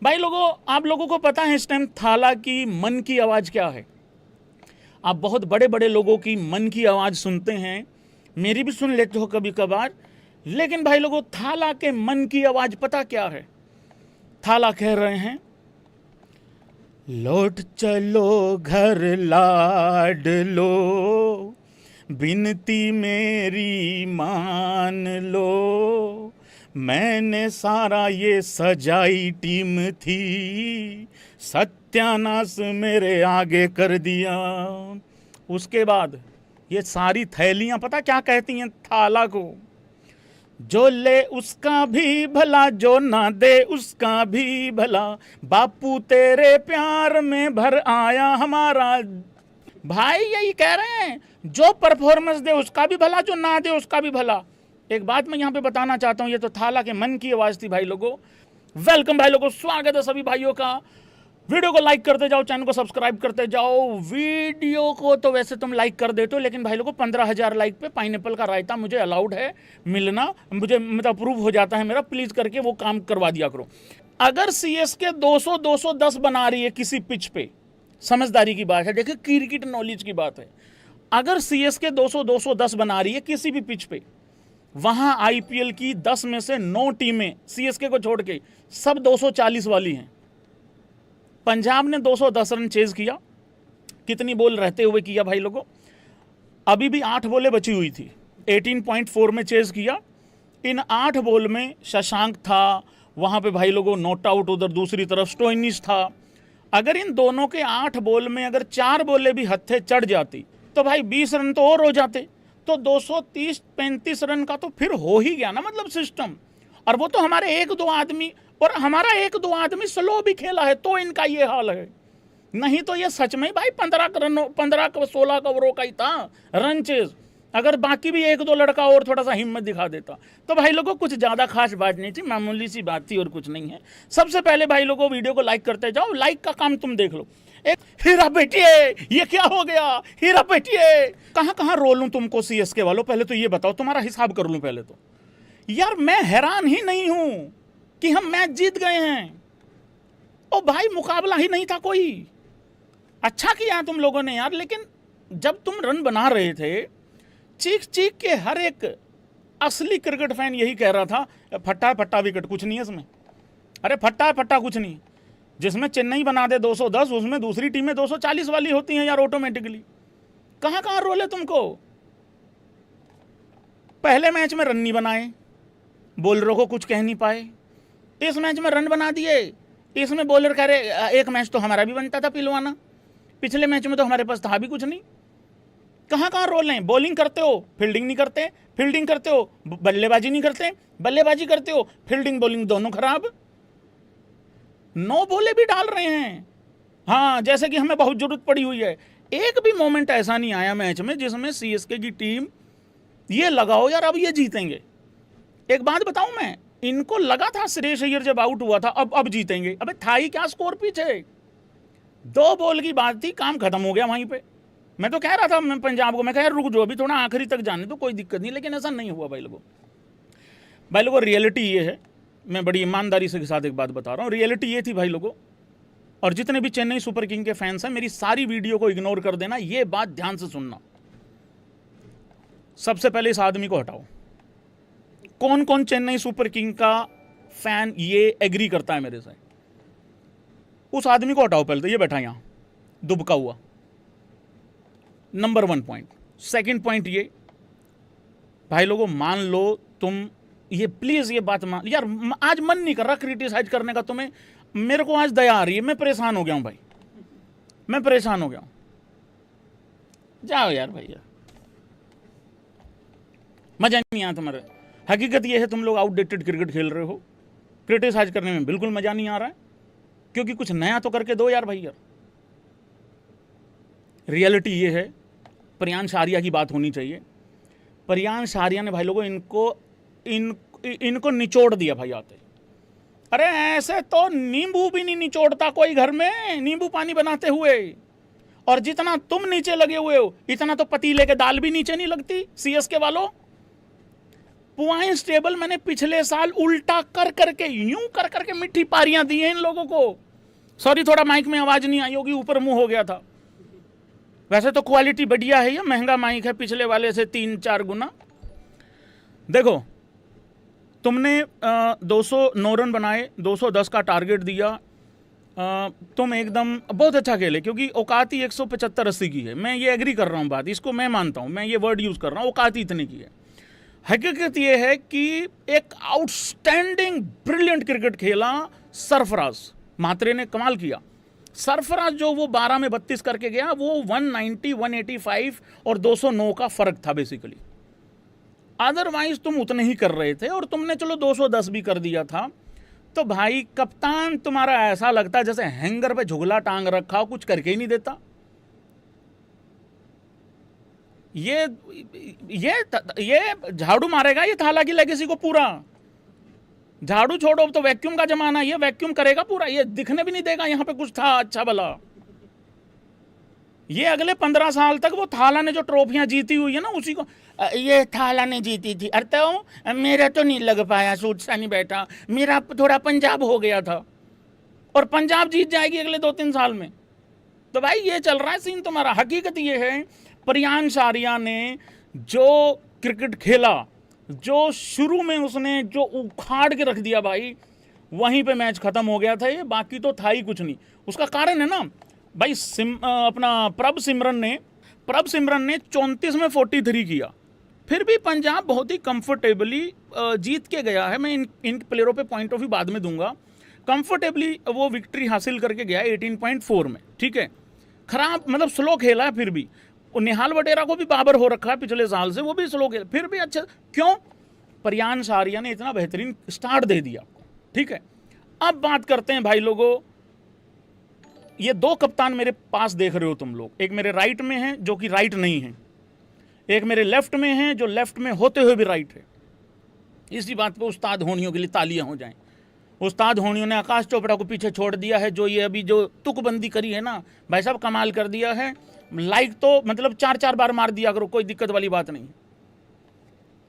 भाई लोगों, आप लोगों को पता है इस टाइम थाला की मन की आवाज़ क्या है? आप बहुत बड़े बड़े लोगों की मन की आवाज़ सुनते हैं, मेरी भी सुन लेते हो कभी कभार, लेकिन भाई लोगों थाला के मन की आवाज़ पता क्या है? थाला कह रहे हैं, लौट चलो घर लाड लो, बिनती मेरी मान लो, मैंने सारा ये सजाई टीम थी, सत्यानाश मेरे आगे कर दिया। उसके बाद ये सारी थैलियां पता क्या कहती हैं थाला को? जो ले उसका भी भला, जो ना दे उसका भी भला, बापू तेरे प्यार में भर आया हमारा। भाई यही कह रहे हैं, जो परफॉर्मेंस दे उसका भी भला, जो ना दे उसका भी भला। एक बात मैं यहाँ पे बताना चाहता हूँ, ये तो थाला के मन की आवाज़ थी भाई लोगों। वेलकम भाई लोगों, स्वागत है सभी भाइयों का। वीडियो को लाइक करते जाओ, चैनल को सब्सक्राइब करते जाओ। वीडियो को तो वैसे तुम लाइक कर देते हो, लेकिन भाई लोगों 15,000 लाइक पे पाइनएप्पल का रायता मुझे अलाउड है मिलना, मुझे मतलब अप्रूव हो जाता है मेरा। प्लीज करके वो काम करवा दिया करो। अगर सीएसके 200-210 बना रही है किसी पिच पे, समझदारी की बात है, देखिए क्रिकेट नॉलेज की बात है। अगर सीएसके 200-210 बना रही है किसी भी पिच पे, वहां आईपीएल की 10 में से 9 टीमें सीएसके को छोड़ के सब 240 वाली हैं। पंजाब ने 210 रन चेज किया, कितनी बॉल रहते हुए किया भाई लोगों? अभी भी 8 बॉलें बची हुई थी, 18.4 में चेज किया। इन 8 बॉल में शशांक था वहां पे भाई लोगों, नॉट आउट, उधर दूसरी तरफ स्टोइनिस था। अगर इन दोनों के 8 बॉल में अगर 4 बॉलें भी हत्थे चढ़ जाती तो भाई 20 रन तो और हो जाते, तो 230-35 रन का तो फिर हो ही गया ना मतलब सिस्टम। और वो तो हमारे 1-2 आदमी, और हमारा 1-2 आदमी स्लो भी खेला है तो इनका ये हाल है। नहीं तो ये सच में भाई 15-16 ओवरों का ही था रन चेज। अगर बाकी भी 1-2 लड़का और थोड़ा सा हिम्मत दिखा देता तो भाई लोगों कुछ ज़्यादा खास बात नहीं थी, मामूली सी बात थी और कुछ नहीं है। सबसे पहले भाई लोगों वीडियो को लाइक करते जाओ, लाइक का काम तुम देख लो। एक हीरा बेटिए, ये क्या हो गया? हीरा बेटिए, कहाँ कहाँ रोल लूँ तुमको सीएसके वालों? पहले तो ये बताओ, तुम्हारा हिसाब कर लूँ पहले तो। यार मैं हैरान ही नहीं हूं कि हम मैच जीत गए हैं। ओ भाई मुकाबला ही नहीं था कोई। अच्छा किया तुम लोगों ने यार, लेकिन जब तुम रन बना रहे थे, चीख चीख के हर एक असली क्रिकेट फैन यही कह रहा था, फट्टा फट्टा विकेट, कुछ नहीं है इसमें। अरे फट्टा फट्टा कुछ नहीं। जिसमें चेन्नई बना दे 210, उसमें दूसरी टीमें 240 वाली होती हैं यार ऑटोमेटिकली। कहाँ कहाँ रोल है तुमको? पहले मैच में रन नहीं बनाए, बॉलरों को कुछ कह नहीं पाए। इस मैच में रन बना दिए, इसमें बॉलर कह रहे एक मैच तो हमारा भी बनता था पिलवाना, पिछले मैच में तो हमारे पास था भी कुछ नहीं। कहाँ कहाँ रोल हैं? बॉलिंग करते हो, फील्डिंग नहीं करते, फील्डिंग करते हो, बल्लेबाजी नहीं करते, बल्लेबाजी करते हो, फील्डिंग बॉलिंग दोनों खराब। 9 बॉलें भी डाल रहे हैं। हाँ, जैसे कि हमें बहुत जरूरत पड़ी हुई है। एक भी मोमेंट ऐसा नहीं आया मैच में जिसमें सीएसके की टीम ये लगाओ यार अब ये जीतेंगे। एक बात बताऊं मैं, इनको लगा था श्रेयस अय्यर जब आउट हुआ था अब जीतेंगे। अबे था ही क्या स्कोर पीछे? 2 बॉल की बात थी, काम खत्म हो गया वहीं पे। मैं तो कह रहा था मैं पंजाब को, मैं कह रुक जाओ अभी थोड़ा आखिरी तक जाने तो कोई दिक्कत नहीं, लेकिन ऐसा नहीं हुआ भाई लोगों। भाई लोगों रियलिटी ये है, मैं बड़ी ईमानदारी से साथ एक बात बता रहा हूँ, रियलिटी ये थी भाई लोगों। और जितने भी चेन्नई सुपर किंग के फैंस हैं, मेरी सारी वीडियो को इग्नोर कर देना, ये बात ध्यान से सुनना। सबसे पहले इस आदमी को हटाओ। कौन कौन चेन्नई सुपर किंग का फैन ये एग्री करता है मेरे से? उस आदमी को हटाओ पहले तो, ये बैठा यहां दुबका हुआ। Number 1 point. सेकंड पॉइंट ये, भाई लोगों मान लो तुम ये, प्लीज ये बात मान यार, आज मन नहीं कर रहा क्रिटिसाइज करने का तुम्हें, मेरे को आज दया आ रही है, मैं परेशान हो गया हूं भाई, मैं परेशान हो गया हूं। जाओ यार भैया, मजा नहीं आया तुम्हारे। हकीकत यह है तुम लोग आउटडेटेड क्रिकेट खेल रहे हो, क्रिटिसाइज करने में बिल्कुल मजा नहीं आ रहा है, क्योंकि कुछ नया तो करके दो यार भैया। रियलिटी ये है, प्रियांश आर्या की बात होनी चाहिए। प्रियांश आर्या ने भाई लोगों इनको निचोड़ दिया भाई आते। अरे ऐसे तो नींबू भी नहीं निचोड़ता कोई घर में, नींबू पानी बनाते हुए। और जितना तुम नीचे लगे हुए हो, इतना तो पतीले के दाल भी नीचे नहीं लगती सीएसके वालों। पॉइंट्स टेबल मैंने पिछले साल उल्टा कर करके, यूं कर करके मिट्टी पारियां दी हैं इन लोगों को। सॉरी थोड़ा माइक में आवाज नहीं आई होगी, ऊपर मुंह हो गया था। वैसे तो क्वालिटी बढ़िया है, ये महंगा माइक है पिछले वाले से 3-4 गुना। देखो तुमने 209 रन बनाए, 210 का टारगेट दिया, तुम एकदम बहुत अच्छा खेले, क्योंकि औकात ही 175-80 की है। मैं ये एग्री कर रहा हूँ बात, इसको मैं मानता हूँ, मैं ये वर्ड यूज कर रहा हूँ, औकात ही इतने की है। हकीकत ये है कि एक आउटस्टैंडिंग ब्रिलियंट क्रिकेट खेला सरफराज मात्रे ने, कमाल किया। सरफराज जो वो 12 में 32 करके गया, वो 190, 185 और 209 का फर्क था बेसिकली। अदरवाइज तुम उतने ही कर रहे थे, और तुमने चलो 210 भी कर दिया था। तो भाई कप्तान तुम्हारा ऐसा लगता है जैसे हैंगर पे झुगला टांग रखा हो, कुछ करके ही नहीं देता। ये झाड़ू मारेगा ये थाला की लेगेसी को पूरा। झाड़ू छोड़ो, तो वैक्यूम का जमाना, ये वैक्यूम करेगा पूरा, ये दिखने भी नहीं देगा यहां पे कुछ था अच्छा भला। ये अगले 15 साल तक वो थाला ने जो ट्रॉफियां जीती हुई है ना, उसी को ये थाला ने जीती थी। अरे तो मेरा तो नहीं लग पाया, सूट सा नहीं बैठा, मेरा थोड़ा पंजाब हो गया था, और पंजाब जीत जाएगी अगले 2-3 साल में। तो भाई ये चल रहा है सीन तुम्हारा। हकीकत ये है, प्रियांश आर्या ने जो क्रिकेट खेला, जो शुरू में उसने जो उखाड़ के रख दिया भाई, वहीं पे मैच खत्म हो गया था ये, बाकी तो था ही कुछ नहीं। उसका कारण है ना भाई, अपना प्रभ सिमरन ने 34 में 43 किया, फिर भी पंजाब बहुत ही कंफर्टेबली जीत के गया है। मैं इन प्लेयरों पे पॉइंट ऑफ व्यू बाद में दूंगा। कंफर्टेबली वो विक्ट्री हासिल करके गया 18.4 में, ठीक है। खराब मतलब स्लो खेला है, फिर भी निहाल वडेरा को भी बाबर हो रखा है पिछले साल से, वो भी स्लो खेला, फिर भी अच्छा। क्यों? प्रियांश आर्या ने इतना बेहतरीन स्टार्ट दे दिया, ठीक है। अब बात करते हैं भाई लोगों, ये 2 कप्तान मेरे पास देख रहे हो तुम लोग, एक मेरे राइट में है जो कि राइट नहीं है, एक मेरे लेफ्ट में है जो लेफ्ट में होते हुए भी राइट है। इसी बात पे उस्ताद होनियों के लिए तालियां हो जाएं। उस्ताद होनियों ने आकाश चोपड़ा को पीछे छोड़ दिया है, जो ये अभी जो तुकबंदी करी है ना भाई साहब, कमाल कर दिया है। लाइक तो मतलब 4-4 बार मार दिया करो, कोई दिक्कत वाली बात नहीं।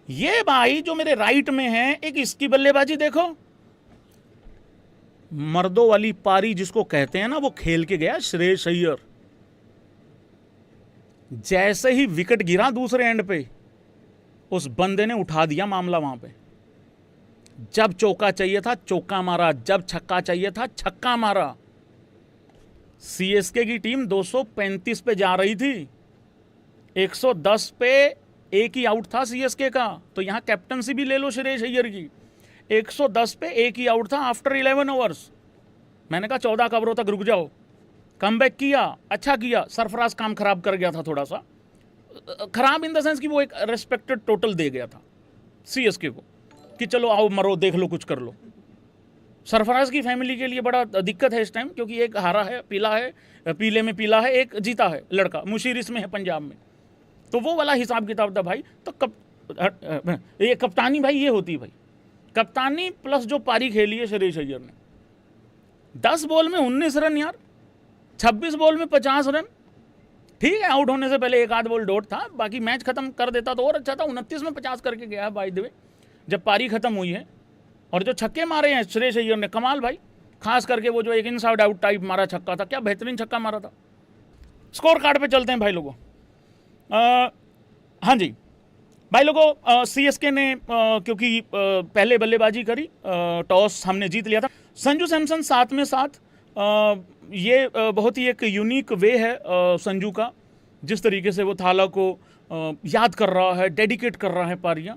ये भाई जो मेरे राइट में है, एक इसकी बल्लेबाजी देखो, मर्दों वाली पारी जिसको कहते हैं ना, वो खेल के गया श्रेयस अय्यर। जैसे ही विकेट गिरा दूसरे एंड पे, उस बंदे ने उठा दिया मामला वहां पे। जब चौका चाहिए था चौका मारा, जब छक्का चाहिए था छक्का मारा। सीएसके की टीम 235 पे जा रही थी, 110 पे एक ही आउट था सीएसके का, तो यहां कैप्टनसी भी ले लो श्रेयस अय्यर की। 110 पे एक ही आउट था आफ्टर 11 ओवर्स। मैंने कहा 14 कवरों तक रुक जाओ, कमबैक किया, अच्छा किया। सरफराज काम खराब कर गया था थोड़ा सा, खराब इन द सेंस कि वो एक रेस्पेक्टेड टोटल दे गया था सीएसके को कि चलो आओ मरो, देख लो, कुछ कर लो। सरफराज की फैमिली के लिए बड़ा दिक्कत है इस टाइम, क्योंकि एक हारा है, पीला है, पीले में पीला है, एक जीता है लड़का, मुशीरिस में है पंजाब में। तो वो वाला हिसाब किताब था भाई। तो ये कप्तानी भाई ये होती है भाई, कप्तानी प्लस जो पारी खेली है श्रेयस अय्यर ने, 10 बॉल में 19 रन यार, 26 बॉल में 50 रन। ठीक है, आउट होने से पहले एक आध बॉल डॉट था, बाकी मैच खत्म कर देता तो और अच्छा था। 29 में 50 करके गया है बाय द वे, जब पारी खत्म हुई है। और जो छक्के मारे हैं श्रेयस अय्यर ने, कमाल भाई। खास करके वो जो एक इनसाइड आउट टाइप मारा छक्का था, क्या बेहतरीन छक्का मारा था। स्कोर कार्ड पे चलते हैं भाई लोगों। हाँ जी भाई लोगों, सीएसके ने क्योंकि पहले बल्लेबाजी करी, टॉस हमने जीत लिया था। संजू सैमसन 7 में 7, ये बहुत ही एक यूनिक वे है संजू का, जिस तरीके से वो थाला को याद कर रहा है, डेडिकेट कर रहा है पारियां।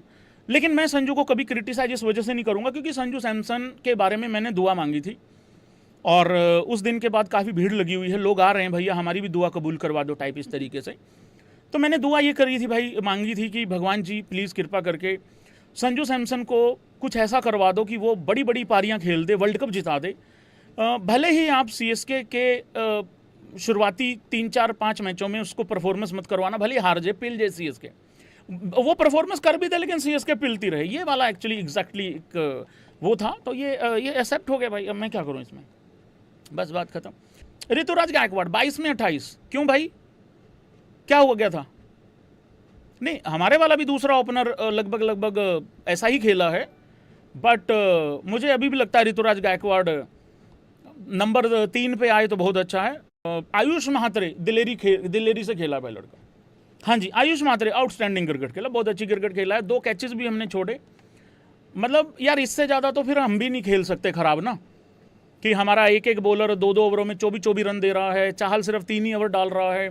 लेकिन मैं संजू को कभी क्रिटिसाइज इस वजह से नहीं करूंगा क्योंकि संजू सैमसन के बारे में मैंने दुआ मांगी थी, और उस दिन के बाद काफ़ी भीड़ लगी हुई है, लोग आ रहे हैं भैया हमारी भी दुआ कबूल करवा दो टाइप इस तरीके से। तो मैंने दुआ ये करी थी भाई, मांगी थी कि भगवान जी प्लीज़ कृपा करके संजू सैमसन को कुछ ऐसा करवा दो कि वो बड़ी बड़ी पारियां खेल दे, वर्ल्ड कप जिता दे। भले ही आप सीएसके के शुरुआती 3-4-5 मैचों में उसको परफॉर्मेंस मत करवाना, भले हार जाए, पिल जाए सीएसके, वो परफॉर्मेंस कर भी दे लेकिन सीएसके पिलती रहे। ये वाला एक्चुअली एग्जैक्टली एक वो था। तो ये एक्सेप्ट हो गया भाई, अब मैं क्या करूँ इसमें, बस बात खत्म। ऋतुराज गायकवाड़ 22 में 28, क्यों भाई, क्या हुआ गया था? नहीं, हमारे वाला भी दूसरा ओपनर लगभग ऐसा ही खेला है, बट मुझे अभी भी लगता है ऋतुराज गायकवाड़ नंबर 3 पे आए तो बहुत अच्छा है। आयुष महात्रे दिलेरी से खेला भाई लड़का। हाँ जी, आयुष महात्रे आउटस्टैंडिंग क्रिकेट खेला, बहुत अच्छी क्रिकेट खेला है। 2 कैचेस भी हमने छोड़े। मतलब यार इससे ज़्यादा तो फिर हम भी नहीं खेल सकते खराब ना, कि हमारा एक बॉलर 2 ओवरों में 24 रन दे रहा है, चाहल सिर्फ 3 ही ओवर डाल रहा है।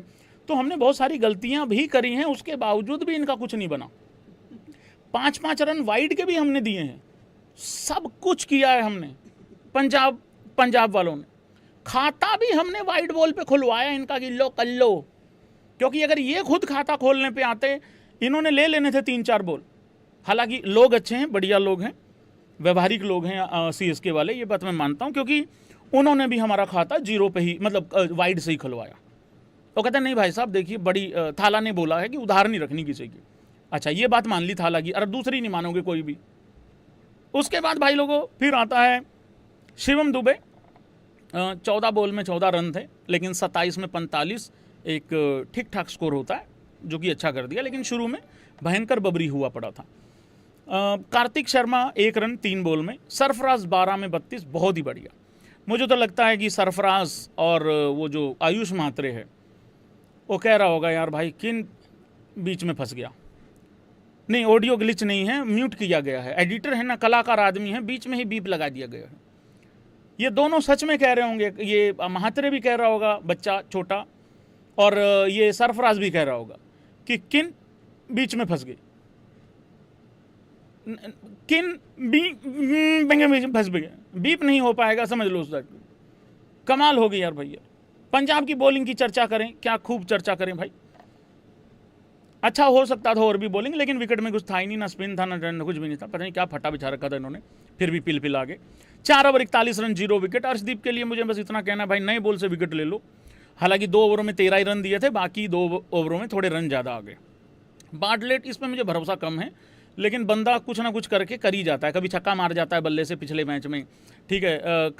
तो हमने बहुत सारी गलतियां भी करी हैं, उसके बावजूद भी इनका कुछ नहीं बना। 5-5 रन वाइड के भी हमने दिए हैं, सब कुछ किया है हमने। पंजाब वालों ने खाता भी हमने वाइड बॉल पे खुलवाया इनका कि लो कर लो, क्योंकि अगर ये खुद खाता खोलने पे आते, इन्होंने ले लेने थे 3-4 बॉल। हालांकि लोग अच्छे हैं, बढ़िया लोग हैं, व्यवहारिक लोग हैं सीएसके वाले, ये बात मैं मानता हूं, क्योंकि उन्होंने भी हमारा खाता 0 पे ही, मतलब वाइड से ही खुलवाया। वो कहते हैं नहीं भाई साहब देखिए, बड़ी थाला ने बोला है कि उधार नहीं रखनी किसी की। अच्छा, ये बात मान ली थाला की, और दूसरी नहीं मानोगे कोई भी। उसके बाद भाई लोगों फिर आता है शिवम दुबे। 14 बॉल में 14 रन थे, लेकिन 27 में 45 एक ठीक ठाक स्कोर होता है, जो कि अच्छा कर दिया। लेकिन शुरू में भयंकर बबरी हुआ पड़ा था। कार्तिक शर्मा 1 रन 3 बॉल में। सरफराज 12 में 32, बहुत ही बढ़िया। मुझे तो लगता है कि सरफराज और वो जो आयुष महात्रे है, वो कह रहा होगा यार भाई किन बीच में फंस गया। नहीं, ऑडियो ग्लिच नहीं है, म्यूट किया गया है। एडिटर है ना, कलाकार आदमी है, बीच में ही बीप लगा दिया गया है। ये दोनों सच में कह रहे होंगे, ये महात्रे भी कह रहा होगा, बच्चा छोटा, और ये सरफराज भी कह रहा होगा कि किन बीच में फंस गई, किन बीच में फंस गए। बीप नहीं हो पाएगा, समझ लो उस तक। कमाल हो गई यार भैया। पंजाब की बॉलिंग की चर्चा करें, क्या खूब चर्चा करें भाई। अच्छा हो सकता था और भी बॉलिंग, लेकिन विकेट में कुछ था ही नहीं, ना स्पिन था ना रन, कुछ भी नहीं था। पता नहीं क्या फटा बिछा रखा था इन्होंने, फिर भी पिल आगे। 4 ओवर 41 रन 0 विकेट। अर्शदीप के लिए मुझे बस इतना कहना भाई, नए बॉल से विकेट ले लो। हालांकि 2 ओवरों में 13 ही रन दिए थे, बाकी 2 ओवरों में थोड़े रन ज़्यादा आ गए। बार्टलेट, इसमें मुझे भरोसा कम है, लेकिन बंदा कुछ ना कुछ करके कर ही जाता है। कभी छक्का मार जाता है बल्ले से पिछले मैच में, ठीक है।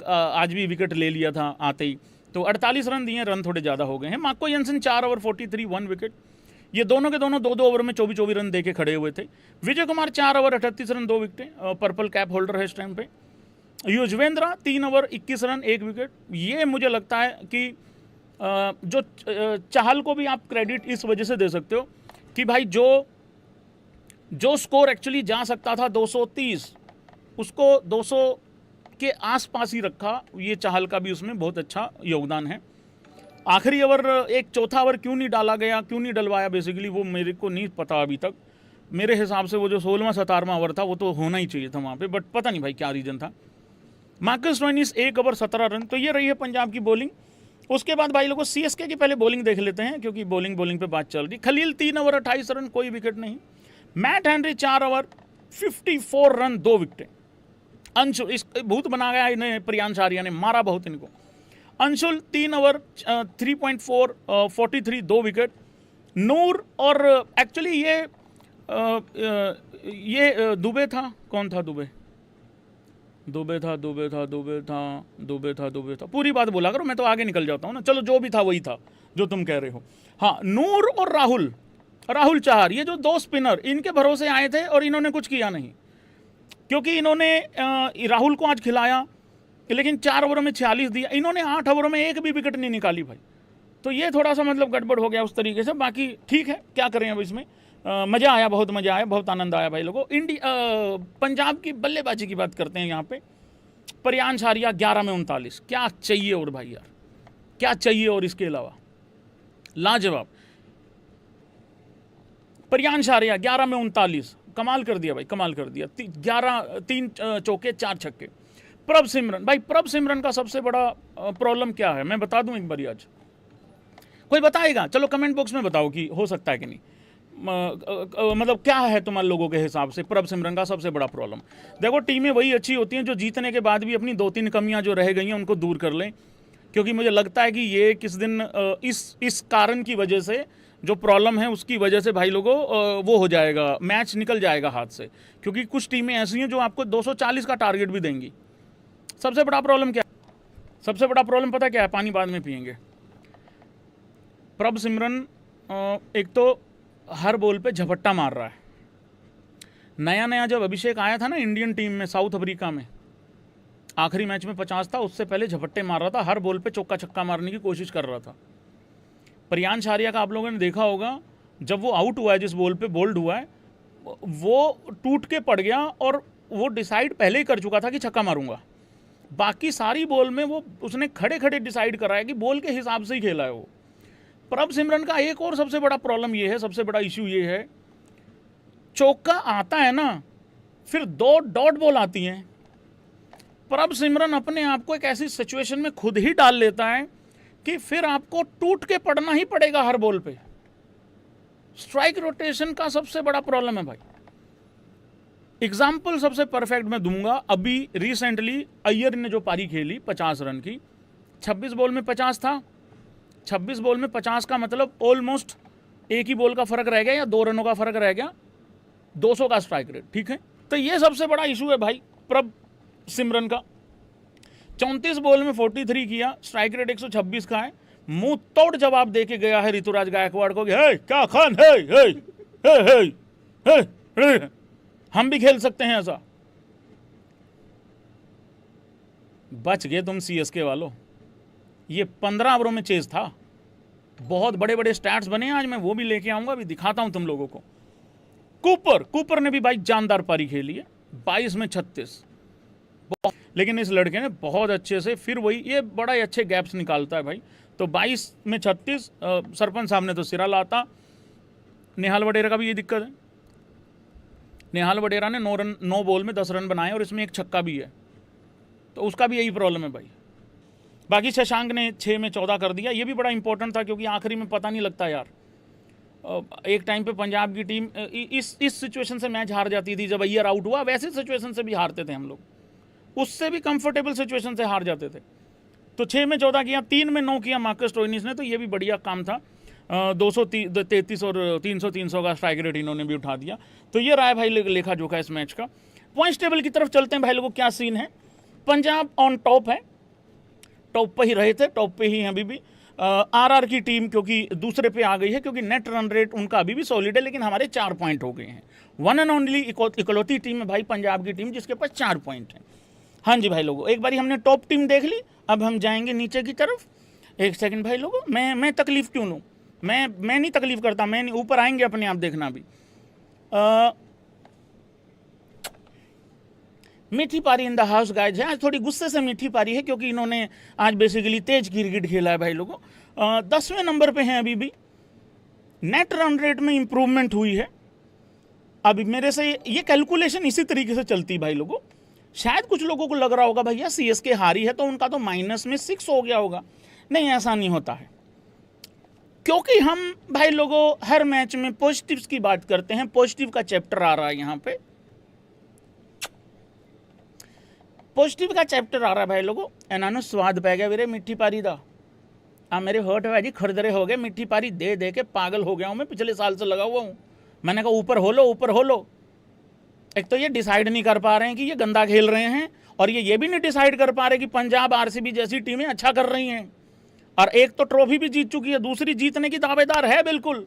आज भी विकेट ले लिया था आते ही। तो 48 रन दिए, रन थोड़े ज़्यादा हो गए हैं। Marco Jansen 4 over 43 1 wicket. ये दोनों के दोनों 2-2 ओवर में 24 रन दे के खड़े हुए थे। विजय कुमार 4 ओवर 38 रन 2 विकेटें, पर्पल कैप होल्डर है इस टाइम पे। Yuzvendra 3 over 21 run 1 wicket. ये मुझे लगता है कि जो चाहल को भी आप क्रेडिट इस वजह से दे सकते हो कि भाई जो स्कोर एक्चुअली जा सकता था 230, उसको 200 के आसपास ही रखा। ये चाहल का भी उसमें बहुत अच्छा योगदान है। आखिरी ओवर, एक चौथा ओवर क्यों नहीं डाला गया, क्यों नहीं डलवाया, बेसिकली वो मेरे को नहीं पता अभी तक। मेरे हिसाब से वो जो 16वां-17वां ओवर था वो तो होना ही चाहिए था वहाँ पे, बट पता नहीं भाई क्या रीज़न था। Marcus Stoinis 1 over 17 run. तो ये रही है पंजाब की बॉलिंग। उसके बाद भाई लोगों सीएसके की पहले बॉलिंग देख लेते हैं, क्योंकि बॉलिंग पे बात चल रही। खलील 3 ओवर 28 रन, कोई विकेट नहीं। मैट हेनरी 4 ओवर 54 रन 2 विकेटें। अंशुल, इस भूत बना गया इन्हें प्रियांश आर्या ने, मारा बहुत इनको। Anshul 3 over 3.4 43 2 wicket. नूर और एक्चुअली ये दुबे था, कौन था दुबे था। पूरी बात बोला करो, मैं तो आगे निकल जाता हूँ ना। चलो जो भी था वही था जो तुम कह रहे हो। हाँ, नूर और राहुल चाहर, ये जो 2 स्पिनर इनके भरोसे आए थे और इन्होंने कुछ किया नहीं, क्योंकि इन्होंने राहुल को आज खिलाया, लेकिन 4 ओवरों में 46 दिया। इन्होंने 8 ओवरों में एक भी विकेट नहीं निकाली भाई। तो ये थोड़ा सा मतलब गड़बड़ हो गया उस तरीके से। बाकी ठीक है, क्या करें अब इसमें। मज़ा आया, बहुत मज़ा आया, बहुत आनंद आया भाई लोगों। पंजाब की बल्लेबाजी की बात करते हैं यहाँ पे। प्रियांश आर्या 11 में 39, क्या चाहिए और भाई यार, क्या चाहिए और इसके अलावा लाजवाब। प्रियांश आर्या 11 में 39, कमाल कर दिया भाई, कमाल कर दिया। 3 चौके 4 छक्के। प्रभ सिमरन का सबसे बड़ा प्रॉब्लम क्या है, मैं बता दूं एक बारी। आज कोई बताएगा? चलो कमेंट बॉक्स में बताओ कि हो सकता है कि नहीं। मतलब क्या है तुम्हारे लोगों के हिसाब से प्रभ सिमरन का सबसे बड़ा प्रॉब्लम? देखो, टीमें वही अच्छी होती हैं जो जीतने के बाद भी अपनी 2-3 कमियां जो रह गई हैं उनको दूर कर लें, क्योंकि मुझे लगता है कि ये किस दिन इस कारण की वजह से, जो प्रॉब्लम है उसकी वजह से भाई लोगों वो हो जाएगा, मैच निकल जाएगा हाथ से। क्योंकि कुछ टीमें ऐसी हैं जो आपको 240 का टारगेट भी देंगी। सबसे बड़ा प्रॉब्लम क्या है? सबसे बड़ा प्रॉब्लम पता क्या है? पानी बाद में पियेंगे। प्रभ सिमरन एक तो हर बॉल पे झपट्टा मार रहा है। नया नया जब अभिषेक आया था ना इंडियन टीम में साउथ अफ्रीका में, आखिरी मैच में 50 था, उससे पहले झपट्टे मार रहा था, हर बॉल पे चौका छक्का मारने की कोशिश कर रहा था। प्रियांश आर्या का आप लोगों ने देखा होगा, जब वो आउट हुआ है, जिस बॉल पे बोल्ड हुआ है, वो टूट के पड़ गया और वो डिसाइड पहले ही कर चुका था कि छक्का मारूंगा। बाकी सारी बॉल में वो उसने खड़े खड़े डिसाइड करा है कि बॉल के हिसाब से ही खेला है वो। प्रभ सिमरन का एक और सबसे बड़ा प्रॉब्लम ये है, सबसे बड़ा इश्यू ये है, चौका आता है ना, फिर 2 डॉट बॉल आती हैं। प्रभ सिमरन अपने आप को एक ऐसी सिचुएशन में खुद ही डाल लेता है कि फिर आपको टूट के पड़ना ही पड़ेगा हर बॉल पे। स्ट्राइक रोटेशन का सबसे बड़ा प्रॉब्लम है भाई। एग्जाम्पल सबसे परफेक्ट मैं दूंगा, अभी रिसेंटली अय्यर ने जो पारी खेली 50 रन की, 26 बॉल में 50 था। 26 बॉल में 50 का मतलब ऑलमोस्ट एक ही बॉल का फर्क रह गया या 2 रनों का फर्क रह गया, 200 का स्ट्राइक रेट, ठीक है। तो ये सबसे बड़ा इशू है भाई प्रभ सिमरन का। 34 बॉल में 43 किया, स्ट्राइक रेट 126 का है। मुंह तोड़ जवाब दे के गया है ऋतुराज गायकवाड़ को कि हे क्या खान है, हे हे हे हे हे हम भी खेल सकते हैं ऐसा। बच गए तुम सीएसके वालों। ये 15 ओवरों में चेज था, बहुत बड़े बड़े स्टैट्स बने, आज मैं वो भी लेके आऊंगा, अभी दिखाता हूं तुम लोगों को। कूपर ने भी भाई जानदार पारी खेली है, 22 में 36। लेकिन इस लड़के ने बहुत अच्छे से, फिर वही, ये बड़ा ही अच्छे गैप्स निकालता है भाई। तो 22 में 36, सरपंच साहब ने तो सिरा लाता। नेहाल वडेरा का भी ये दिक्कत है, नेहाल वडेरा ने 9 बॉल में 10 रन बनाए और इसमें एक छक्का भी है, तो उसका भी यही प्रॉब्लम है भाई। बाकी शशांक ने 6 में 14 कर दिया, ये भी बड़ा इंपॉर्टेंट था क्योंकि आखिरी में पता नहीं लगता यार। एक टाइम पे पंजाब की टीम इस सिचुएशन से मैच हार जाती थी, जब अय्यर आउट हुआ वैसी सिचुएशन से भी हारते थे हम लोग, उससे भी कंफर्टेबल सिचुएशन से हार जाते थे। तो 6 में 14 किया, 3 में 9 किया मार्कस स्टोइनिस ने, तो ये भी बढ़िया काम था। 233 और 300 का स्ट्राइक रेट इन्होंने भी उठा दिया। तो ये रहा है भाई लेखा जोखा इस मैच का। पॉइंट्स टेबल की तरफ चलते हैं भाई लोगों, क्या सीन है। पंजाब ऑन टॉप है, टॉप पे ही रहे थे, टॉप पे ही हैं अभी भी। आरआर की टीम क्योंकि दूसरे पे आ गई है, क्योंकि नेट रन रेट उनका अभी भी सॉलिड है, लेकिन हमारे 4 पॉइंट हो गए हैं। वन एंड ओनली इकलौती टीम है भाई पंजाब की टीम जिसके पास 4 पॉइंट हैं। हाँ जी भाई लोगों, एक बारी हमने टॉप टीम देख ली, अब हम जाएंगे नीचे की तरफ। एक सेकंड भाई लोगों, मैं तकलीफ क्यों लूँ, मैं नहीं तकलीफ करता, मैं नहीं, ऊपर आएंगे अपने आप देखना भी। मीठी पारी इन द हाउस गाइज है, आज थोड़ी गुस्से से मीठी पारी है क्योंकि इन्होंने आज बेसिकली तेज क्रिकेट खेला है भाई लोगों। 10वें नंबर पे हैं अभी भी, नेट रन रेट में इंप्रूवमेंट हुई है। अभी मेरे से ये कैलकुलेशन इसी तरीके से चलती भाई लोगों। शायद कुछ लोगों को लग रहा होगा भैया सीएसके हारी है तो उनका तो माइनस में 6 हो गया होगा, नहीं ऐसा नहीं होता है, क्योंकि हम भाई लोगों हर मैच में पॉजिटिव्स की बात करते हैं। पॉजिटिव का चैप्टर आ रहा है यहाँ पे, पॉजिटिव का चैप्टर आ रहा है भाई लोगों। एनानो स्वाद पै गया वीरे मिट्ठी पारी दा, आ मेरे हर्ट है जी, खरदरे हो गए, मिट्ठी पारी दे दे के पागल हो गया हूँ मैं, पिछले साल से लगा हुआ हूँ। मैंने कहा ऊपर हो लो, ऊपर हो लो। एक तो ये डिसाइड नहीं कर पा रहे हैं कि ये गंदा खेल रहे हैं, और ये भी नहीं डिसाइड कर पा रहे कि पंजाब आरसीबी जैसी टीमें अच्छा कर रही हैं, और एक तो ट्रॉफी भी जीत चुकी है, दूसरी जीतने की दावेदार है बिल्कुल।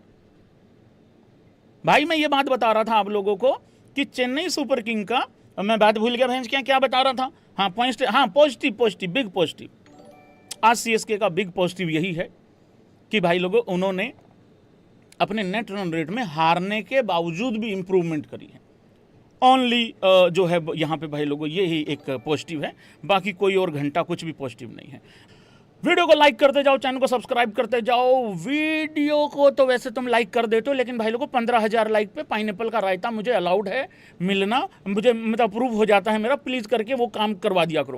भाई मैं ये बात बता रहा था आप लोगों को कि चेन्नई सुपर किंग का, मैं बात भूल गया भैंस, क्या बता रहा था, हाँ पॉइंट, हाँ पॉजिटिव बिग पॉजिटिव। आज सीएसके का बिग पॉजिटिव यही है कि भाई लोगों उन्होंने अपने नेट रन रेट में हारने के बावजूद भी इंप्रूवमेंट करी है। ओनली जो है यहाँ पे भाई लोगों ये ही एक पॉजिटिव है, बाकी कोई और घंटा कुछ भी पॉजिटिव नहीं है। वीडियो को लाइक करते जाओ, चैनल को सब्सक्राइब करते जाओ। वीडियो को तो वैसे तुम लाइक कर देते हो, लेकिन भाई लोगों 15,000 लाइक पे पाइनएप्पल का रायता मुझे अलाउड है मिलना, मुझे मतलब अप्रूव हो जाता है मेरा, प्लीज़ करके वो काम करवा दिया करो।